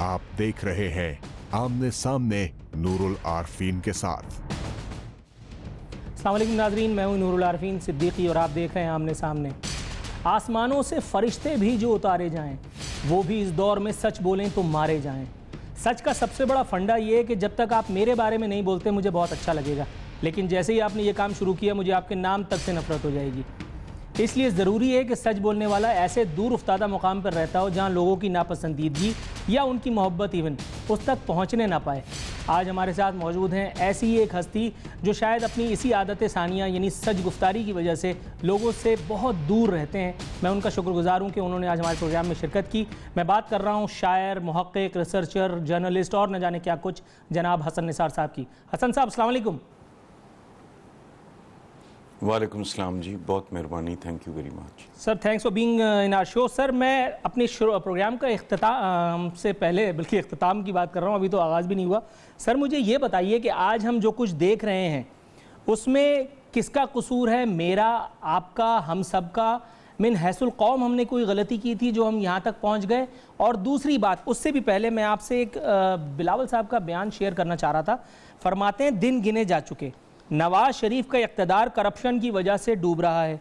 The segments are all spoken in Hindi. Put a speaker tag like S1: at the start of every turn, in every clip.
S1: आप देख रहे हैं आमने सामने नूरुल आरफीन के साथ।
S2: अस्सलाम वालेकुम नाज़रीन, मैं हूं नूरुल आरफीन सिद्दीकी और आप देख रहे हैं आमने सामने। आसमानों से फरिश्ते भी जो उतारे जाएं, वो भी इस दौर में सच बोलें तो मारे जाएं। सच का सबसे बड़ा फंडा ये है कि जब तक आप मेरे बारे में नहीं बोलते मुझे बहुत अच्छा लगेगा, लेकिन जैसे ही आपने ये काम शुरू किया मुझे आपके नाम तक से नफरत हो जाएगी। इसलिए ज़रूरी है कि सच बोलने वाला ऐसे दूर उफ्तादा मुकाम पर रहता हो जहाँ लोगों की नापसंदीदगी या उनकी मोहब्बत इवन उस तक पहुँचने ना पाए। आज हमारे साथ मौजूद हैं ऐसी ही एक हस्ती जो शायद अपनी इसी आदत सानिया यानी सच गुफ्तारी की वजह से लोगों से बहुत दूर रहते हैं। मैं उनका शुक्रगुजार हूँ कि उन्होंने आज हमारे प्रोग्राम में शिरकत की। मैं बात कर रहा हूँ शायर, मुहक्किक, रिसर्चर, जर्नलिस्ट और न जाने क्या कुछ, जनाब हसन निसार साहब की। हसन साहब अस्सलाम वालेकुम।
S3: वालेकुम सलाम जी, बहुत मेहरबानी, thank you very much
S2: sir. Thanks for being in our show. Sir, मैं अपने प्रोग्राम का इख्तिताम से पहले, बल्कि इख्तिताम की बात कर रहा हूँ, अभी तो आगाज़ भी नहीं हुआ। सर मुझे ये बताइए कि आज हम जो कुछ देख रहे हैं उसमें किसका कसूर है? मेरा, आपका, हम सब का? मिन हैसुल कौम हमने कोई गलती की थी जो हम यहाँ तक पहुँच गए? और दूसरी बात, उससे भी पहले मैं आपसे एक बिलावल साहब का बयान शेयर करना चाह रहा था। फरमाते हैं दिन गिने जा चुके, नवाज शरीफ का इक़्तिदार करप्शन की वजह से डूब रहा है।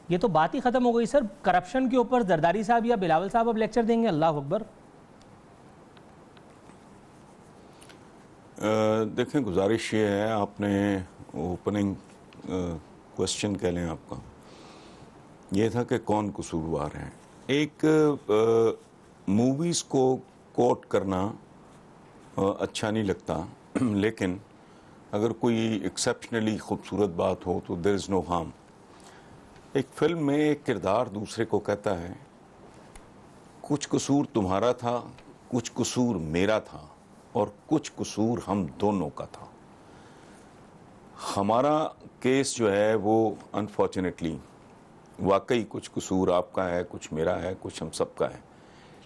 S2: ये तो बात ही ख़त्म हो गई सर। करप्शन के ऊपर जरदारी साहब या बिलावल साहब अब लेक्चर देंगे? अल्लाह अकबर।
S3: देखें, गुजारिश ये है, आपने ओपनिंग क्वेश्चन कह लें आपका ये था कि कौन कसूरवार है। एक मूवीज़ को कोट करना अच्छा नहीं लगता, लेकिन अगर कोई एक्सेप्शनली खूबसूरत बात हो तो देयर इज़ नो हार्म। एक फिल्म में एक किरदार दूसरे को कहता है, कुछ कसूर तुम्हारा था, कुछ कसूर मेरा था और कुछ कसूर हम दोनों का था। हमारा केस जो है वो अनफॉर्चुनेटली वाकई कुछ कसूर आपका है, कुछ मेरा है, कुछ हम सब का है,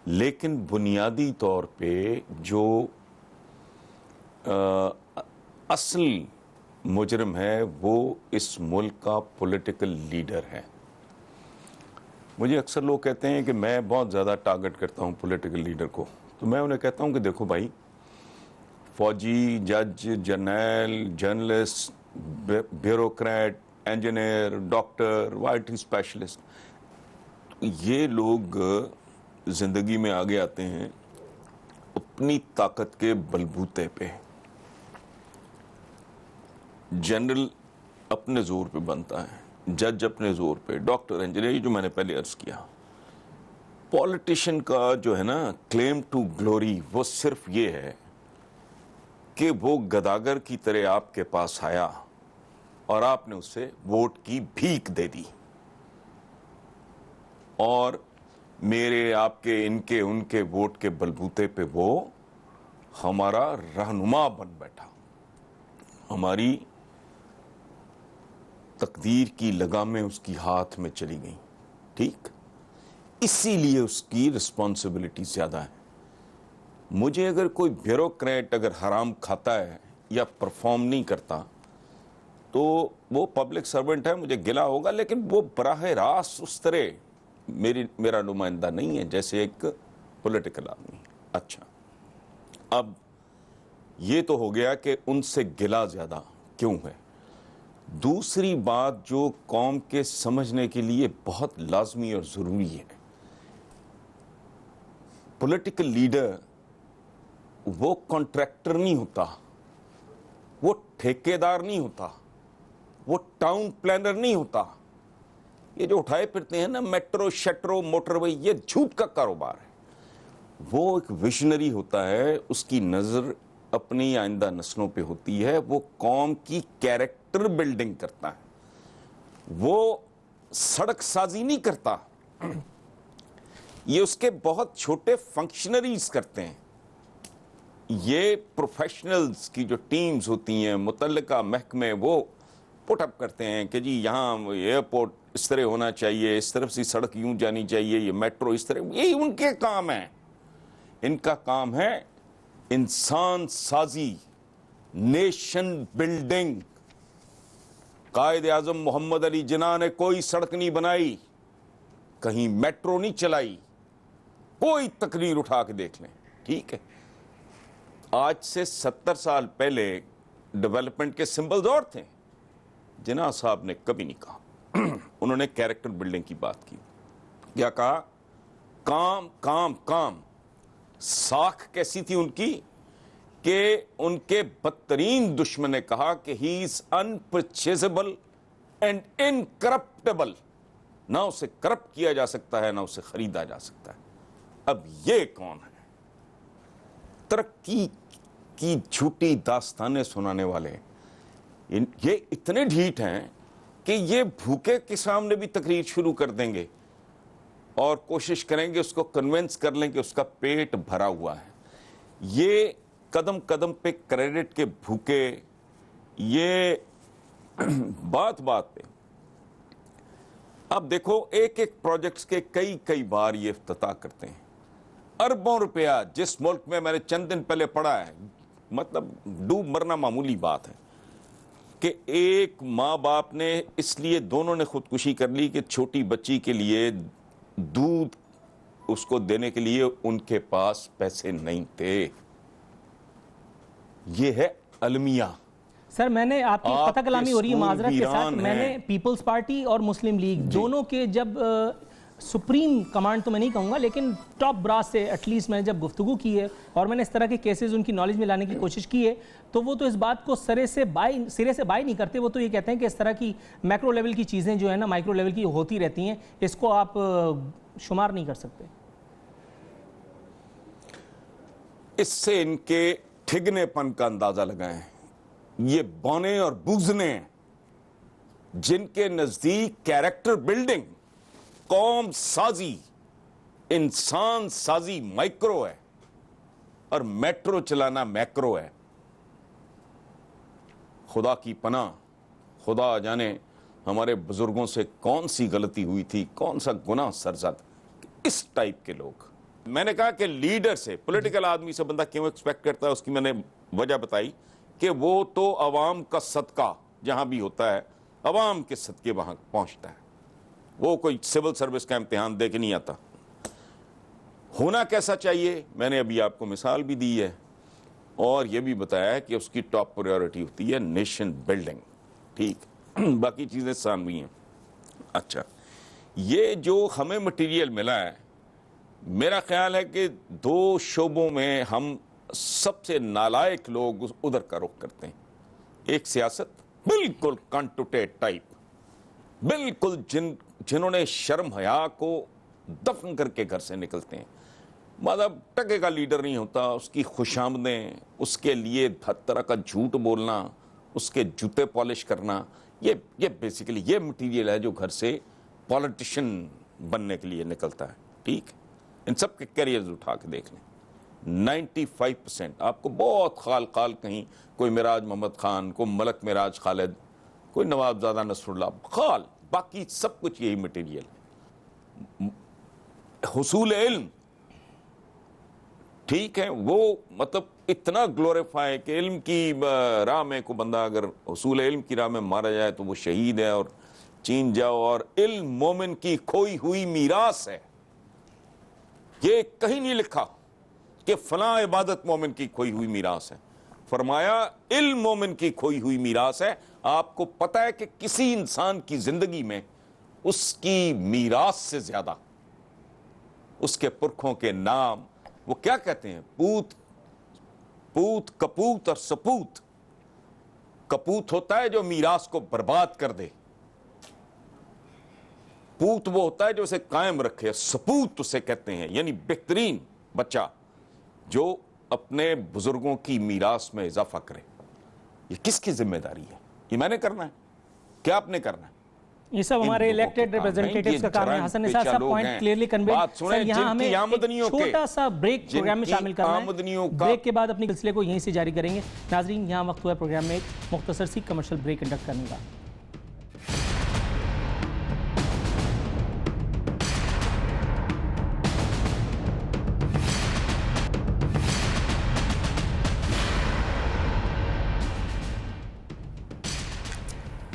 S3: लेकिन बुनियादी तौर पे जो असल मुजरिम है वो इस मुल्क का पॉलिटिकल लीडर है। मुझे अक्सर लोग कहते हैं कि मैं बहुत ज़्यादा टारगेट करता हूँ पॉलिटिकल लीडर को, तो मैं उन्हें कहता हूँ कि देखो भाई, फौजी, जज, journal, journalist, bureaucrat, engineer, doctor, IT specialist, ये लोग ज़िंदगी में आगे आते हैं अपनी ताकत के बलबूते पे। जनरल अपने जोर पे बनता है, जज अपने जोर पे, डॉक्टर, इंजीनियर, जो मैंने पहले अर्ज किया। पॉलिटिशियन का जो है ना क्लेम टू ग्लोरी, वो सिर्फ ये है कि वो गदागर की तरह आपके पास आया और आपने उसे वोट की भीख दे दी और मेरे, आपके, इनके, उनके वोट के बलबूते पे वो हमारा रहनुमा बन बैठा, हमारी तकदीर की लगामें उसकी हाथ में चली गई। ठीक, इसीलिए उसकी रिस्पॉन्सिबिलिटी ज्यादा है। मुझे अगर कोई ब्यूरोक्रेट अगर हराम खाता है या परफॉर्म नहीं करता तो वो पब्लिक सर्वेंट है, मुझे गिला होगा, लेकिन वो बराह रास्त उस तरह मेरा नुमाइंदा नहीं है जैसे एक पॉलिटिकल आदमी। अच्छा, अब ये तो हो गया कि उनसे गिला ज्यादा क्यों है। दूसरी बात जो कौम के समझने के लिए बहुत लाजमी और ज़रूरी है, पॉलिटिकल लीडर वो कॉन्ट्रैक्टर नहीं होता, वो ठेकेदार नहीं होता, वो टाउन प्लानर नहीं होता। ये जो उठाए फिरते हैं ना मेट्रो, शेट्रो, मोटरवे, ये झूठ का कारोबार है। वो एक विजनरी होता है, उसकी नज़र अपनी आइंदा नस्लों पे होती है, वो कौम की कैरेक्टर बिल्डिंग करता है, वो सड़क साजी नहीं करता, ये उसके बहुत छोटे फंक्शनरीज करते हैं। ये प्रोफेशनल्स की जो टीम्स होती हैं, मुतल्लिका महकमे, वो पुटअप करते हैं कि जी यहाँ एयरपोर्ट इस तरह होना चाहिए, इस तरफ से सड़क यूं जानी चाहिए, ये मेट्रो इस तरह, यही उनके काम है। इनका काम है इंसान साजी, नेशन बिल्डिंग। कायद आजम मोहम्मद अली जिन्ना ने कोई सड़क नहीं बनाई, कहीं मेट्रो नहीं चलाई, कोई तकरीर उठा के देख लें। ठीक है, आज से 70 साल पहले डेवलपमेंट के सिंबल्स और थे। जिन्ना साहब ने कभी नहीं कहा उन्होंने कैरेक्टर बिल्डिंग की बात की। क्या कहा? काम काम काम। साख कैसी थी उनकी कि उनके बदतरीन दुश्मन ने कहा कि ही इज अनपरचेजेबल एंड इनकरप्टेबल। ना उसे करप्ट किया जा सकता है, ना उसे खरीदा जा सकता है। अब ये कौन है? तरक्की की झूठी दास्तानें सुनाने वाले ये इतने ढीठ हैं कि ये भूखे के सामने भी तकरीर शुरू कर देंगे और कोशिश करेंगे उसको कन्विंस कर लें कि उसका पेट भरा हुआ है। ये कदम कदम पे क्रेडिट के भूखे, ये बात बात पे। अब देखो, एक एक प्रोजेक्ट्स के कई कई बार ये इफ्तिताह करते हैं। अरबों रुपया जिस मुल्क में मैंने चंद दिन पहले पढ़ा है, मतलब डूब मरना मामूली बात है कि एक माँ बाप ने इसलिए दोनों ने खुदकुशी कर ली कि छोटी बच्ची के लिए दूध उसको देने के लिए उनके पास पैसे नहीं थे। ये है अलमिया।
S2: सर, मैंने आपकी पता कलामी हो रही है माजरत के साथ,
S3: वीरान
S2: मैंने
S3: हैं।
S2: पीपल्स पार्टी और मुस्लिम लीग दोनों के जब सुप्रीम कमांड तो मैं नहीं कहूँगा, लेकिन टॉप ब्रास से एटलीस्ट मैंने जब गुफ्तगू की है और मैंने इस तरह के केसेस उनकी नॉलेज में लाने की कोशिश की है, तो वो तो इस बात को सिरे से बाय नहीं करते। वो तो ये कहते हैं कि इस तरह की मैक्रो लेवल की चीज़ें जो है ना, माइक्रो लेवल की होती रहती हैं, इसको आप शुमार नहीं कर सकते।
S3: इससे इनके ठिगनेपन का अंदाजा लगाएं। ये बौने और बूझने जिनके नजदीक कैरेक्टर बिल्डिंग, कौम साजी, इंसान साजी माइक्रो है और मेट्रो चलाना मैक्रो है। खुदा की पनाह, खुदा जाने हमारे बुजुर्गों से कौन सी गलती हुई थी, कौन सा गुनाह सरजद। इस टाइप के लोग, मैंने कहा कि लीडर से, पॉलिटिकल आदमी से बंदा क्यों एक्सपेक्ट करता है, उसकी मैंने वजह बताई कि वो तो अवाम का सदका जहां भी होता है, अवाम के सदके वहां पहुंचता है। वो कोई सिविल सर्विस का इम्तिहान दे के नहीं आता। होना कैसा चाहिए, मैंने अभी आपको मिसाल भी दी है और ये भी बताया है कि उसकी टॉप प्रायोरिटी होती है नेशन बिल्डिंग। ठीक, बाकी चीज़ें सानवी हैं। अच्छा, ये जो हमें मटेरियल मिला है, मेरा ख्याल है कि दो शोबों में हम सबसे नालायक लोग उधर का रुख करते हैं। एक सियासत, बिल्कुल कंटुटे टाइप, बिल्कुल जिन्होंने शर्म हया को दफन करके घर से निकलते हैं। मतलब टके का लीडर नहीं होता, उसकी खुशामदें, उसके लिए हर तरह का झूठ बोलना, उसके जूते पॉलिश करना, ये बेसिकली ये मटेरियल है जो घर से पॉलिटिशियन बनने के लिए निकलता है। ठीक, इन सब के कैरियर्स उठा के देख लें, 95% आपको बहुत खाल कहीं, कोई मिराज मोहम्मद खान, कोई मलक मिराज खालिद, कोई नवाबजादा नसरुल्लाह खाल, बाकी सब कुछ यही मटेरियल है। हुसूल इल्म, ठीक है, वो मतलब इतना ग्लोरीफाई कि इल्म की राह में को बंदा अगर हुसूल इल्म की राह में मारा जाए तो वो शहीद है और चीन जाओ। और इल्म मोमिन की खोई हुई मीरास है। ये कहीं नहीं लिखा कि फलां इबादत मोमिन की खोई हुई मीरास है। फरमाया इल्म मोमिन की खोई हुई मीरास है। आपको पता है कि किसी इंसान की जिंदगी में उसकी मीरास से ज्यादा उसके पुरखों के नाम, वो क्या कहते हैं, पूत कपूत और सपूत। कपूत होता है जो मीरास को बर्बाद कर दे, पूत वो होता है जो उसे कायम रखे, सपूत उसे कहते हैं, यानी बेहतरीन बच्चा जो अपने बुजुर्गों की मीरास में इजाफा करे। ये किसकी जिम्मेदारी है? ये मैंने करना है, क्या आपने करना है?
S2: ये सब हमारे इलेक्टेड रिप्रेजेंटेटिव्स का काम है। हसन निसार साहब पॉइंट क्लियरली कन्वे। सर, यहाँ हमें छोटा सा ब्रेक प्रोग्राम में शामिल करना है। ब्रेक के बाद अपनी सिलसिले को यहीं से जारी करेंगे। नाजरीन, यहाँ वक्त हुआ है प्रोग्राम में एक मुख्तसर सी कमर्शियल ब्रेक कंडक्ट करने का।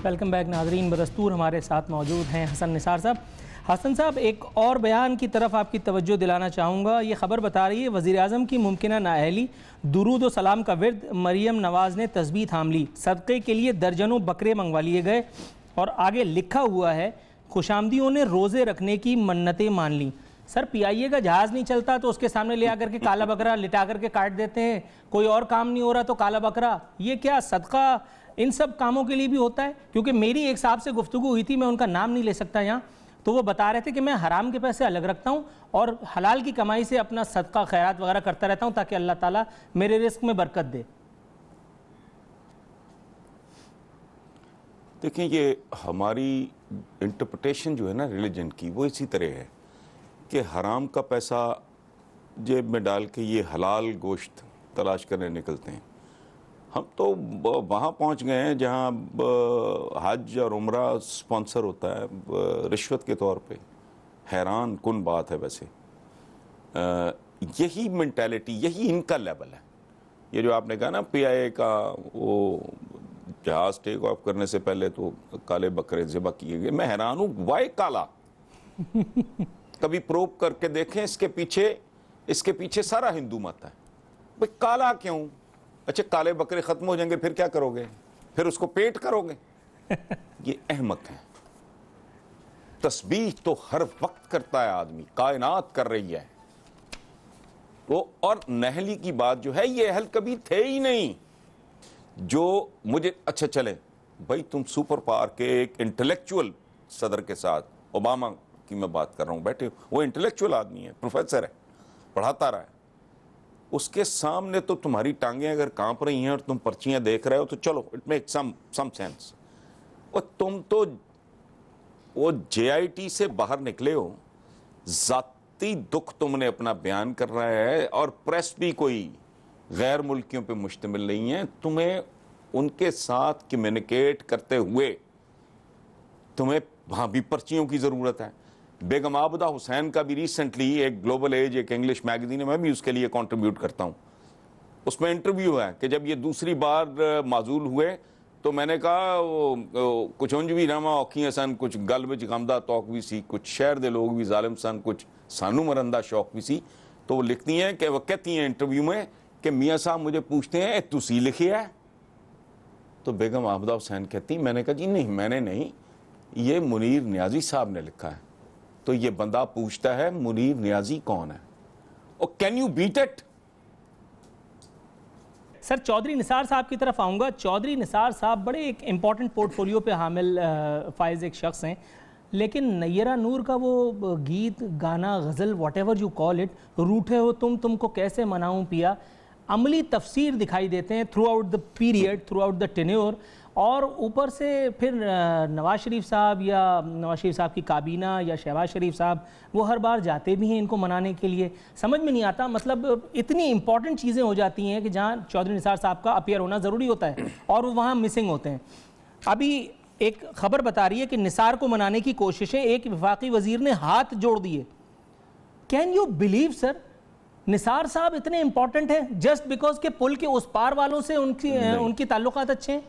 S2: वेलकम बैक नाजरीन। बदस्तूर हमारे साथ मौजूद हैं हसन निसार साहब। हसन साहब, एक और बयान की तरफ आपकी तवज्जो दिलाना चाहूँगा। ये खबर बता रही है वज़ीर आज़म की मुमकिना नाअहली, दुरूद व सलाम का विर्द मरियम नवाज़ ने तस्बीह थाम ली, सदक़े के लिए दर्जनों बकरे मंगवा लिए गए और आगे लिखा हुआ है खुशामदियों ने रोज़े रखने की मन्नतें मान ली। सर, PIA का जहाज़ नहीं चलता तो उसके सामने ले आकर के काला बकरा लिटा करके काट देते हैं, कोई और काम नहीं हो रहा तो काला बकरा, ये क्या सदका इन सब कामों के लिए भी होता है? क्योंकि मेरी एक साहब से गुफ्तगू हुई थी, मैं उनका नाम नहीं ले सकता यहाँ, तो वो बता रहे थे कि मैं हराम के पैसे अलग रखता हूँ और हलाल की कमाई से अपना सदका खैरात वगैरह करता रहता हूँ ताकि अल्लाह ताला मेरे रिस्क में बरकत दे।
S3: देखें, ये हमारी इंटरप्रिटेशन जो है ना रिलीजन की, वो इसी तरह है कि हराम का पैसा जेब में डाल के ये हलाल गोश्त तलाश करने निकलते हैं। हम तो वहाँ पहुँच गए हैं जहाँ हज और उम्रा स्पॉन्सर होता है रिश्वत के तौर पे। हैरान कुन बात है। वैसे यही मेंटालिटी, यही इनका लेवल है। ये जो आपने कहा ना PIA का वो जहाज़ टेक ऑफ करने से पहले तो काले बकरे ज़िबा किए गए, मैं हैरान हूँ वाई काला। कभी प्रोब करके देखें, इसके पीछे सारा हिंदू मत है। भाई काला क्यों? अच्छा, काले बकरे खत्म हो जाएंगे फिर क्या करोगे? फिर उसको पेट करोगे? ये अहमक है। तस्बीह तो हर वक्त करता है आदमी, कायनात कर रही है वो। और नहली की बात जो है, ये अहल कभी थे ही नहीं जो मुझे अच्छा चले भाई, तुम सुपर पावर के एक इंटेलेक्चुअल सदर के साथ, ओबामा की मैं बात कर रहा हूं, बैठे, वो इंटेलेक्चुअल आदमी है, प्रोफेसर है, पढ़ाता रहा है, उसके सामने तो तुम्हारी टांगें अगर कांप रही हैं और तुम पर्चियां देख रहे हो तो चलो, इट मेक सम सेंस। और तुम तो वो JIT से बाहर निकले हो, जाती दुख तुमने अपना बयान कर रहा है, और प्रेस भी कोई गैर मुल्कियों पे मुश्तमिल नहीं है। तुम्हें उनके साथ कम्युनिकेट करते हुए तुम्हें वहाँ भी पर्चियों की ज़रूरत है। बेगम आबदा हुसैन का भी रिसेंटली एक ग्लोबल एज, एक इंग्लिश मैगजीन है, मैं भी उसके लिए कंट्रीब्यूट करता हूँ, उसमें इंटरव्यू है कि जब ये दूसरी बार माजूल हुए तो मैंने कहा कुछ उंज भी रामा औखियां सन, कुछ गल विच गमदा तौक भी सी, कुछ शहर दे लोग भी जालिम सन, कुछ सानू मरंदा शौक भी सी। तो वो लिखती हैं कि वो कहती हैं इंटरव्यू में कि मियाँ साहब मुझे पूछते हैं तुसी लिखे है? तो बेगम आबदा हुसैन कहती, मैंने कहा जी नहीं, मैंने नहीं, ये मुनीर नियाजी साहब ने लिखा है। तो ये बंदा पूछता है मुनीर नियाजी कौन है, और can you beat it?
S2: Sir, Chaudhry Nisar साहब की तरफ आऊँगा। चौधरी निसार साहब बड़े एक इम्पॉर्टेंट पोर्टफोलियो पे हामिल फाइज एक शख्स हैं, लेकिन नैयरा नूर का वो गीत, गाना, गज़ल, व्हाटएवर यू कॉल इट, रूठे हो तुमको कैसे मनाऊं पिया, अमली तफसीर दिखाई देते हैं through out the period, through out the tenure. और ऊपर से फिर नवाज शरीफ साहब या नवाज शरीफ साहब की काबीना या शहबाज शरीफ साहब वो हर बार जाते भी हैं इनको मनाने के लिए। समझ में नहीं आता, मतलब इतनी इंपॉर्टेंट चीज़ें हो जाती हैं कि जहाँ चौधरी निसार साहब का अपीयर होना ज़रूरी होता है और वो वहाँ मिसिंग होते हैं। अभी एक खबर बता रही है कि निसार को मनाने की कोशिशें, एक वफाकी वजीर ने हाथ जोड़ दिए। Can you believe sir, Nisar साहब इतने इंपॉर्टेंट हैं जस्ट बिकॉज के पुल के उस पार वालों से उनकी ताल्लुकात अच्छे हैं?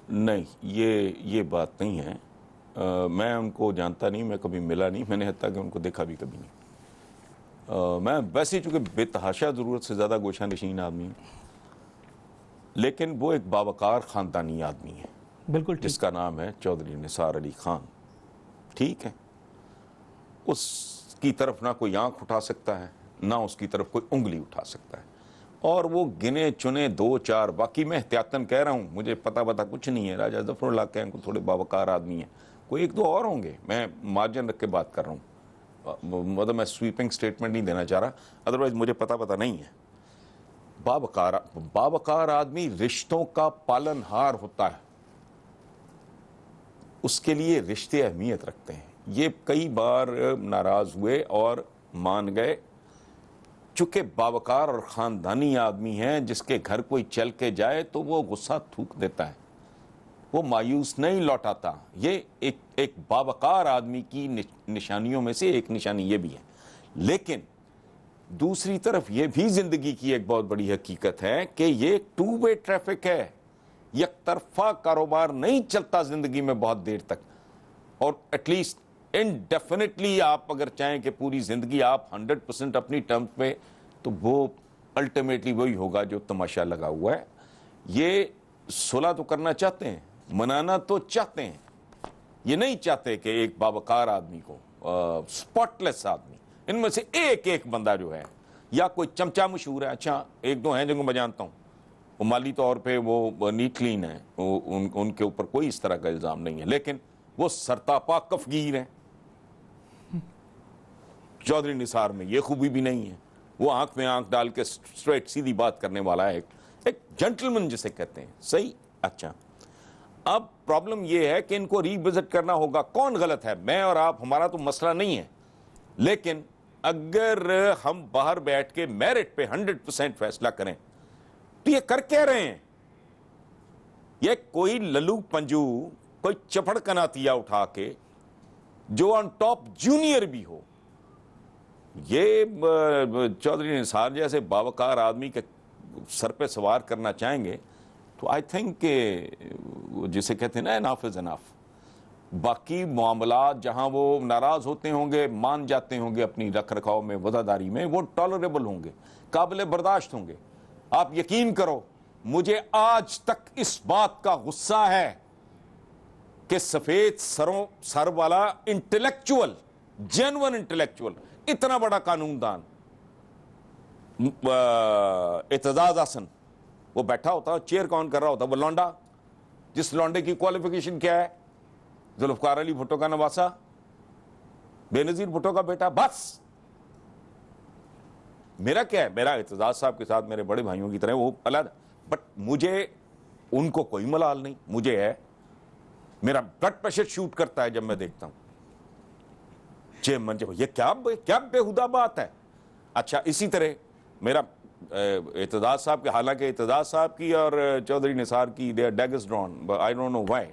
S3: नहीं, ये बात नहीं है। मैं उनको जानता नहीं, मैं कभी मिला नहीं, मैंने हत्ता कि उनको देखा भी कभी नहीं। मैं वैसे ही चूँकि बेतहाशा ज़रूरत से ज़्यादा गोशा नशीन आदमी हूँ, लेकिन वो एक बावकार ख़ानदानी आदमी है,
S2: बिल्कुल,
S3: जिसका नाम है चौधरी निसार अली खान। ठीक है, उसकी तरफ ना कोई आंख उठा सकता है, ना उसकी तरफ कोई उंगली उठा सकता है। और वो गिने चुने 2-4, बाकी मैं एहतियातन कह रहा हूँ, मुझे पता कुछ नहीं है, राजा जफरुल्लाह के को थोड़े बावकार आदमी हैं, कोई 1-2 और होंगे, मैं मार्जिन रख के बात कर रहा हूँ, मतलब मैं स्वीपिंग स्टेटमेंट नहीं देना चाह रहा, अदरवाइज मुझे पता नहीं है। बावकार आदमी रिश्तों का पालनहार होता है, उसके लिए रिश्ते अहमियत रखते हैं। ये कई बार नाराज हुए और मान गए, चूंकि बावकार और ख़ानदानी आदमी हैं, जिसके घर कोई चल के जाए तो वो गुस्सा थूक देता है, वो मायूस नहीं लौटाता। ये एक बावकार आदमी की निशानियों में से एक निशानी ये भी है। लेकिन दूसरी तरफ ये भी ज़िंदगी की एक बहुत बड़ी हकीकत है कि ये 2 वे ट्रैफिक है, एक तरफा कारोबार नहीं चलता ज़िंदगी में बहुत देर तक। और एटलीस्ट इनडेफिनेटली आप अगर चाहें कि पूरी जिंदगी आप 100% अपनी टर्म्स पे, तो वो अल्टीमेटली वही होगा जो तमाशा लगा हुआ है। ये सुलह तो करना चाहते हैं, मनाना तो चाहते हैं, ये नहीं चाहते कि एक बावकार आदमी को, स्पॉटलेस आदमी, इनमें से एक एक बंदा जो है, या कोई चमचा मशहूर है, अच्छा एक दो हैं जिनको मैं जानता हूं, वो माली तौर पे वो नीट क्लीन है, उनके ऊपर कोई इस तरह का इल्जाम नहीं है, लेकिन वो सरतापा कफगीर हैं। चौधरी निसार में ये खूबी भी नहीं है, वो आंख में आंख डाल के स्ट्रेट सीधी बात करने वाला है, एक जेंटलमैन जिसे कहते हैं। सही, अच्छा, अब प्रॉब्लम यह है कि इनको रिविजिट करना होगा। कौन गलत है, मैं और आप, हमारा तो मसला नहीं है, लेकिन अगर हम बाहर बैठ के मेरिट पे 100% फैसला करें तो ये कर क्या रहे हैं? ये कोई लल्लू पंजू, कोई चपड़ कनातिया उठा के जो ऑन टॉप जूनियर भी हो, ये चौधरी निसार जैसे बावकार आदमी के सर पे सवार करना चाहेंगे तो आई थिंक जिसे कहते हैं ना, एनफ इज एनफ। बाकी मामला जहां वो नाराज होते होंगे, मान जाते होंगे अपनी रख रखाव में, वफादारी में, वो टॉलरेबल होंगे, काबिल बर्दाश्त होंगे। आप यकीन करो, मुझे आज तक इस बात का गुस्सा है कि सफेद सर वाला इंटेलेक्चुअल, जेन्युइन इंटेलेक्चुअल, इतना बड़ा कानूनदान एतजाज हसन, वो बैठा होता, चेयर कौन कर रहा होता? वो लौंडा, जिस लौंडे की क्वालिफिकेशन क्या है? जुल्फकार अली भुट्टो का नवासा, बेनजीर भुट्टो का बेटा। बस मेरा क्या है, मेरा एतजाज साहब के साथ मेरे बड़े भाइयों की तरह वो अलग, बट मुझे उनको कोई मलाल नहीं। मुझे है, मेरा ब्लड प्रेशर शूट करता है जब मैं देखता हूं चेयरमैन, जब ये क्या बेहुदा बात है। अच्छा, इसी तरह मेरा एतजाज साहब के, हालांकि एतजाज साहब की और चौधरी निसार की they are daggers drawn, I don't know why.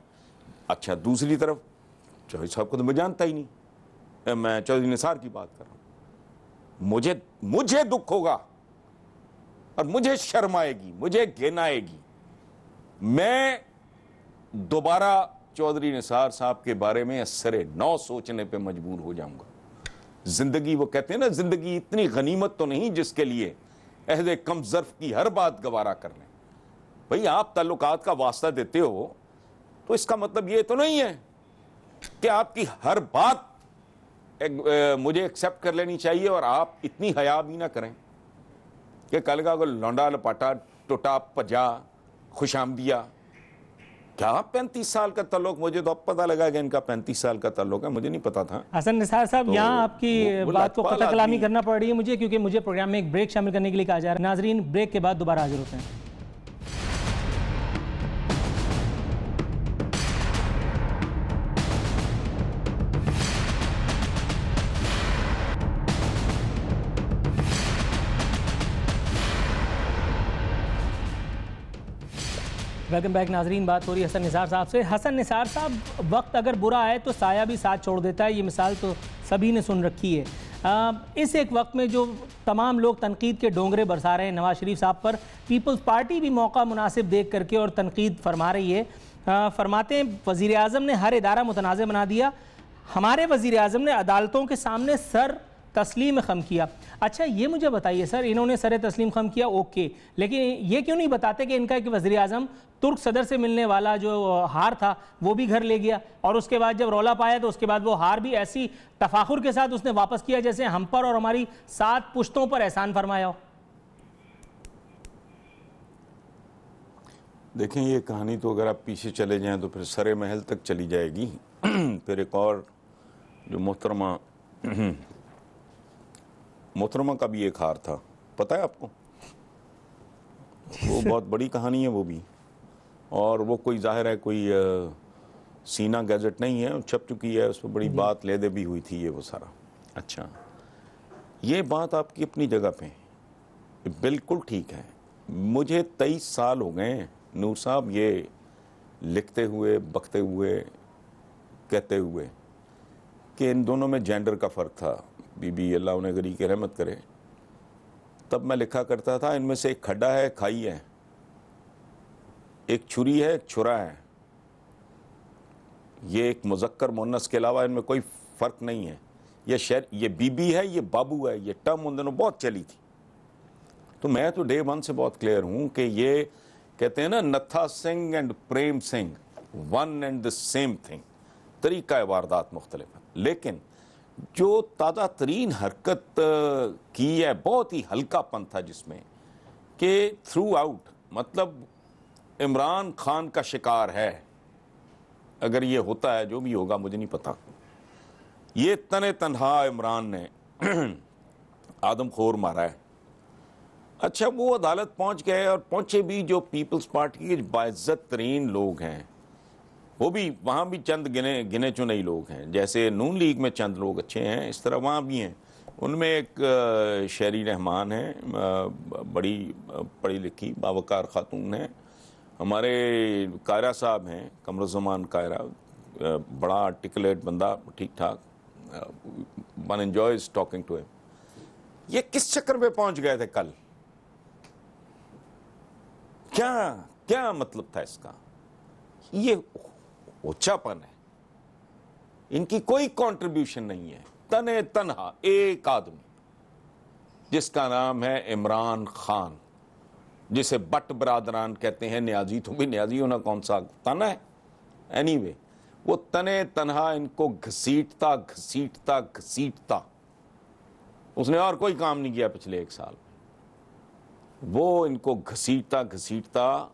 S3: अच्छा, दूसरी तरफ चौधरी साहब को तो मैं जानता ही नहीं, मैं चौधरी निसार की बात कर रहा हूं। मुझे दुख होगा और मुझे शर्म आएगी, मुझे घिन आएगी। मैं दोबारा चौधरी निसार साहब के बारे में असरे नौ सोचने पे मजबूर हो जाऊंगा। जिंदगी, वो कहते हैं ना, जिंदगी इतनी गनीमत तो नहीं जिसके लिए अहद कम ज़र्फ की हर बात गवारा कर लें। भाई, आप ताल्लुकात का वास्ता देते हो तो इसका मतलब ये तो नहीं है कि आपकी हर बात मुझे एक्सेप्ट कर लेनी चाहिए और आप इतनी हया भी ना करें कि कल का लौंडा लपाटा टोटा पजा खुशामदिया। क्या 35 साल का ताल्लुक? मुझे तो अब पता लगा कि इनका 35 साल का ताल्लुक है, मुझे नहीं पता था।
S2: हसन निसार साहब,
S3: तो
S2: यहाँ आपकी
S3: वो
S2: बात को
S3: लाजपाल
S2: कतई कलामी
S3: आदमी।
S2: करना पड़ रही है मुझे, क्योंकि मुझे प्रोग्राम में एक ब्रेक शामिल करने के लिए कहा जा रहा है। नाजरीन, ब्रेक के बाद दोबारा हाजिर होते हैं। वेलकम बैक नाजरीन। बात हो रही है हसन निसार साहब से। हसन निसार साहब, वक्त अगर बुरा आए तो साया भी साथ छोड़ देता है, ये मिसाल तो सभी ने सुन रखी है। इस एक वक्त में जो तमाम लोग तनकीद के डोंगरे बरसा रहे हैं नवाज शरीफ साहब पर, पीपल्स पार्टी भी मौका मुनासिब देख करके और तनकीद फरमा रही है। फरमाते हैं वज़ीर आज़म ने हर इदारा मुतनाज़ बना दिया, हमारे वज़ीर आज़म ने अदालतों के सामने सर तस्लीम खम किया। अच्छा, ये मुझे बताइए सर, इन्होंने सर तस्लीम खम किया, ओके, लेकिन ये क्यों नहीं बताते कि इनका एक वज़ीर आज़म तुर्क सदर से मिलने वाला जो हार था वो भी घर ले गया, और उसके बाद जब रौला पाया तो उसके बाद वो हार भी ऐसी तफाखुर के साथ उसने वापस किया जैसे हम पर और हमारी 7 पुश्तों पर एहसान फरमाया हो।
S3: देखें, ये कहानी तो अगर आप पीछे चले जाएं तो फिर सरे महल तक चली जाएगी। फिर एक और जो मोहतरमा का भी एक हार था, पता है आपको? वो बहुत बड़ी कहानी है वो भी, और वो कोई जाहिर है कोई सीना गैजेट नहीं है, छप चुकी है, उस पर बड़ी बात लेदे भी हुई थी, ये वो सारा। अच्छा, ये बात आपकी अपनी जगह पे बिल्कुल ठीक है। मुझे 23 साल हो गए नूर साहब ये लिखते हुए, बकते हुए, कहते हुए कि इन दोनों में जेंडर का फ़र्क था। बीबी अल्लाह उन्हें गरी की रहमत करे, तब मैं लिखा करता था, इनमें से एक खड्डा है, खाई है, एक छुरी है, एक छुरा है। ये एक मुज़क्कर मुन्नस के अलावा इनमें कोई फ़र्क नहीं है। ये बीबी है, ये बाबू है, ये टर्म उन दिनों बहुत चली थी। तो मैं तो डे वन से बहुत क्लियर हूँ कि ये कहते हैं ना, नत्था Singh and Prem Singh one and the same thing, तरीका वारदात मुख्तलिफ है। लेकिन जो ताज़ा तरीन हरकत की है, बहुत ही हल्कापन था जिसमें कि थ्रू आउट, मतलब इमरान खान का शिकार है। अगर ये होता है, जो भी होगा मुझे नहीं पता, ये तने तनहा इमरान ने आदमखोर मारा है। अच्छा, वो अदालत पहुंच गए और पहुंचे भी जो पीपल्स पार्टी के बाइज्जत तरीन लोग हैं, वो भी वहाँ भी चंद गिने चुने ही लोग हैं। जैसे नून लीग में चंद लोग अच्छे हैं, इस तरह वहाँ भी हैं। उनमें एक शहरी रहमान है, बड़ी पढ़ी लिखी बावकार खातून है। हमारे कायरा साहब हैं, कमरुज़्ज़मान कायरा, बड़ा आर्टिकुलेट बंदा, ठीक ठाक, one enjoys talking to him. ये किस चक्कर पे पहुंच गए थे कल? क्या क्या मतलब था इसका? ये ओछापन है, इनकी कोई कंट्रीब्यूशन नहीं है। तने तनहा एक आदमी जिसका नाम है इमरान खान, जिसे बट बरादरान कहते हैं, न्याजी तो भी न्याजी होना कौन सा तना है। एनीवे, वो तने तनहा इनको घसीटता घसीटता घसीटता, उसने और कोई काम नहीं किया पिछले 1 साल। वो इनको घसीटता घसीटता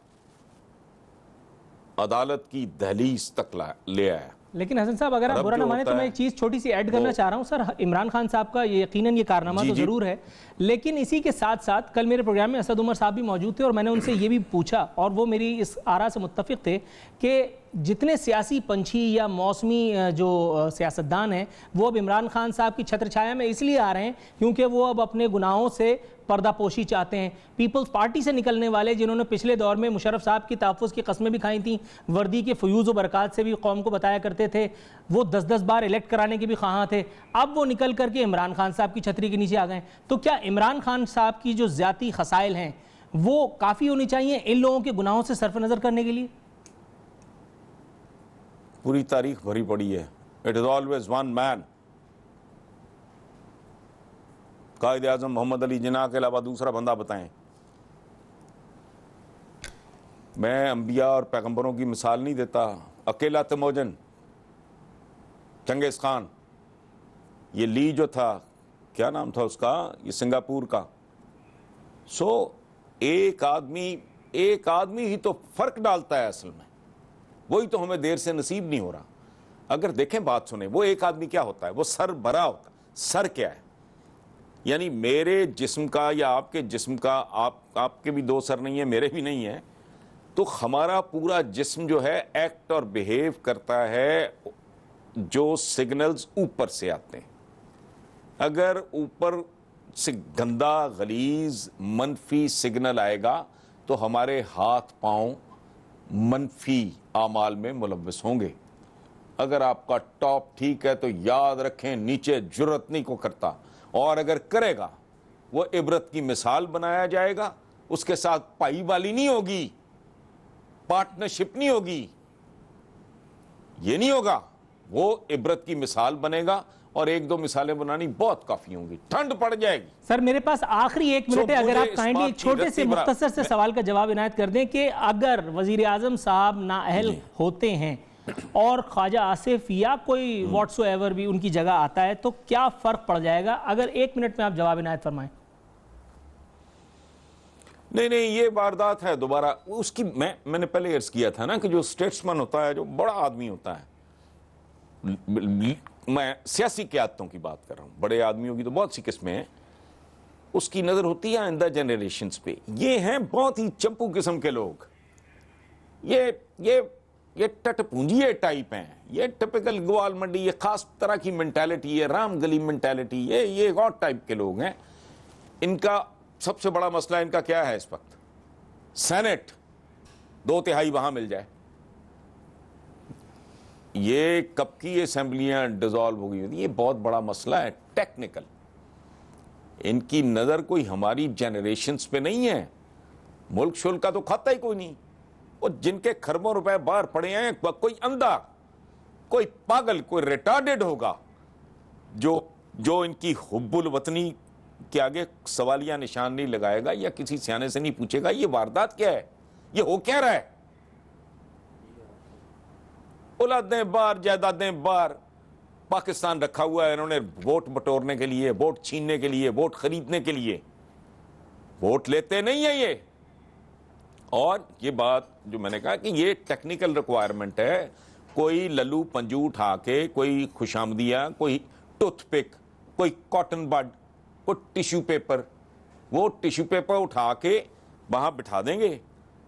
S3: अदालत की दहलीज तक ले आया।
S2: लेकिन हसन साहब, अगर आप बुरा ना माने तो मैं एक चीज़ छोटी सी ऐड करना चाह रहा हूं। सर, इमरान खान साहब का यकीनन ये कारनामा तो ज़रूर है, लेकिन इसी के साथ साथ कल मेरे प्रोग्राम में असद उमर साहब भी मौजूद थे और मैंने उनसे ये भी पूछा, और वो मेरी इस आरा से मुत्तफिक थे कि जितने सियासी पंछी या मौसमी जो सियासतदान हैं, वो अब इमरान खान साहब की छत्र छाया में इसलिए आ रहे हैं क्योंकि वो अब अपने गुनाहों से पर्दापोशी चाहते हैं। पीपल्स पार्टी से निकलने वाले, जिन्होंने पिछले दौर में मुशर्रफ साहब की तहफ़्फ़ुज़ की कस्में भी खाई थी, वर्दी के फ़यूज़ व बरक़ात से भी कौम को बताया करते थे, वो 10-10 बार इलेक्ट कराने के भी ख़्वाहां थे, अब वो निकल करके इमरान खान साहब की छतरी के नीचे आ गए। तो क्या इमरान खान साहब की जो ज़ाती खसाइल हैं वो काफ़ी होनी चाहिए इन लोगों के गुनाहों से सरफ नज़र करने के लिए?
S3: पूरी तारीख भरी पड़ी है। It is always one man. Quaid Azam Mohammad Ali Jinnah के अलावा दूसरा बंदा बताएं। मैं अंबिया और पैगंबरों की मिसाल नहीं देता। अकेला तमोजन, चंगेज़ खान, ये ली जो था, क्या नाम था उसका, ये सिंगापुर का। एक आदमी ही तो फ़र्क डालता है असल में, वही तो हमें देर से नसीब नहीं हो रहा। अगर देखें, बात सुने, वो एक आदमी क्या होता है? वो सर भरा होता है। सर क्या है? यानी मेरे जिस्म का या आपके जिस्म का, आपके भी 2 सर नहीं है, मेरे भी नहीं है, तो हमारा पूरा जिस्म जो है एक्ट और बिहेव करता है जो सिग्नल्स ऊपर से आते हैं। अगर ऊपर से गंदा, गलीज, मनफी सिग्नल आएगा तो हमारे हाथ पांव मनफी आमाल में मुलव्वस होंगे। अगर आपका टॉप ठीक है तो याद रखें, नीचे जुर्रत नहीं को करता, और अगर करेगा वो इबरत की मिसाल बनाया जाएगा। उसके साथ पाई वाली नहीं होगी, पार्टनरशिप नहीं होगी, ये नहीं होगा। वो इबरत की मिसाल बनेगा, और 1-2 मिसालें बनानी बहुत काफी होंगी, ठंड पड़ जाएगी।
S2: सर, मेरे पास आखिरी 1 मिनट है, अगर आप काइंडली एक छोटे से मुख्तसर से सवाल का जवाब इनायत कर दें कि अगर वजीर आजम साहब नाअहल होते हैं और ख्वाजा आसिफ या कोई व्हाट्सोएवर भी उनकी जगह आता है, तो क्या फर्क पड़ जाएगा? अगर 1 मिनट में आप जवाब इनायत फरमाएं।
S3: नहीं, ये वारदात है दोबारा उसकी। मैंने पहले अर्ज किया था ना कि जो स्टेट्समैन होता है, जो बड़ा आदमी होता है, मैं सियासी क़यादतों की बात कर रहा हूं, बड़े आदमियों की तो बहुत सी किस्में हैं, उसकी नजर होती है आइंदा जनरेशंस पे। ये हैं बहुत ही चंपू किस्म के लोग, ये टटपूंजिए टाइप हैं, ये टिपिकल ग्वाल मंडी, ये खास तरह की मेंटालिटी, ये राम गली मेंटालिटी, ये और टाइप के लोग हैं। इनका सबसे बड़ा मसला इनका क्या है इस वक्त? सेनेट 2/3 वहां मिल जाए। ये कब की असेंबलियां डिसॉल्व हो गई होती, ये बहुत बड़ा मसला है टेक्निकल। इनकी नजर कोई हमारी जनरेशन्स पे नहीं है। मुल्क शुल्क का तो खाता ही कोई नहीं। और जिनके खरबों रुपए बाहर पड़े हैं, कोई अंधा कोई पागल, कोई रिटार्डेड होगा जो इनकी हुब्बुल वतनी के आगे सवालिया निशान नहीं लगाएगा या किसी सियाने से नहीं पूछेगा ये वारदात क्या है, ये हो क्या रहा है। औलादें बार, जायदादें बार, पाकिस्तान रखा हुआ है इन्होंने वोट बटोरने के लिए, वोट छीनने के लिए, वोट खरीदने के लिए। वोट लेते नहीं है ये। और ये बात जो मैंने कहा कि ये टेक्निकल रिक्वायरमेंट है। कोई लल्लू पंजू उठा के, कोई खुशामदिया, कोई टूथपिक, कोई कॉटन बड, कोई टिश्यू पेपर, वो टिश्यू पेपर उठा के वहां बिठा देंगे,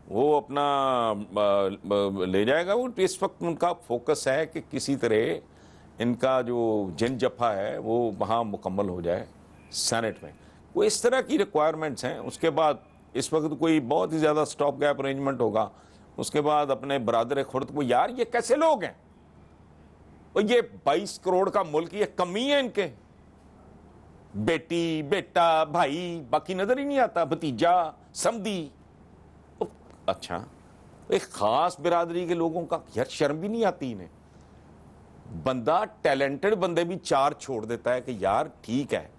S3: वो अपना ले जाएगा। वो इस वक्त उनका फोकस है कि किसी तरह इनका जो जिन जफा है वो वहाँ मुकम्मल हो जाए सेनेट में। वो इस तरह की रिक्वायरमेंट्स हैं। उसके बाद इस वक्त कोई बहुत ही ज़्यादा स्टॉप गैप अरेंजमेंट होगा। उसके बाद अपने बरादर खुर्द को, यार ये कैसे लोग हैं, और ये 22 करोड़ का मुल्क, ये कमी है इनके, बेटी, बेटा, भाई, बाकी नजर ही नहीं आता, भतीजा, समधी। अच्छा, एक खास बिरादरी के लोगों का यार शर्म भी नहीं आती इन्हें। बंदा टैलेंटेड बंदे भी चार छोड़ देता है कि यार ठीक है,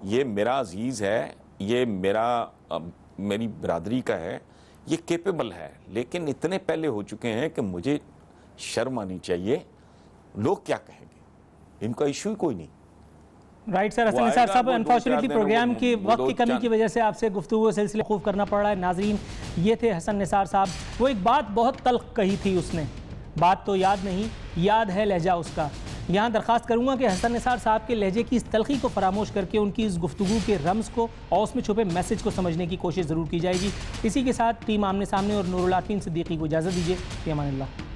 S3: ये मेरा अजीज है, ये मेरी बिरादरी का है, ये केपेबल है, लेकिन इतने पहले हो चुके हैं कि मुझे शर्म आनी चाहिए। लोग क्या कहेंगे, इनका इशू ही कोई नहीं।
S2: राइट सर, हसन निसार साहब, अनफॉर्चुनेटली प्रोग्राम की वक्त की कमी की वजह से आपसे गुफ्तगू सिलसिले खूब करना पड़ रहा है। नाजरीन, ये थे हसन निसार साहब। वो एक बात बहुत तल्ख कही थी उसने, बात तो याद नहीं, याद है लहजा उसका। यहाँ दरख्वास्त करूँगा कि हसन निसार साहब के लहजे की इस तल्खी को फरामोश करके उनकी इस गुफ्तगू के रम्ज़ को और उसमें छुपे मैसेज को समझने की कोशिश ज़रूर की जाएगी। इसी के साथ टीम आमने सामने और नूरुल आरफीन सिद्दीकी को इजाज़त दीजिए। फ़ी अमान अल्लाह।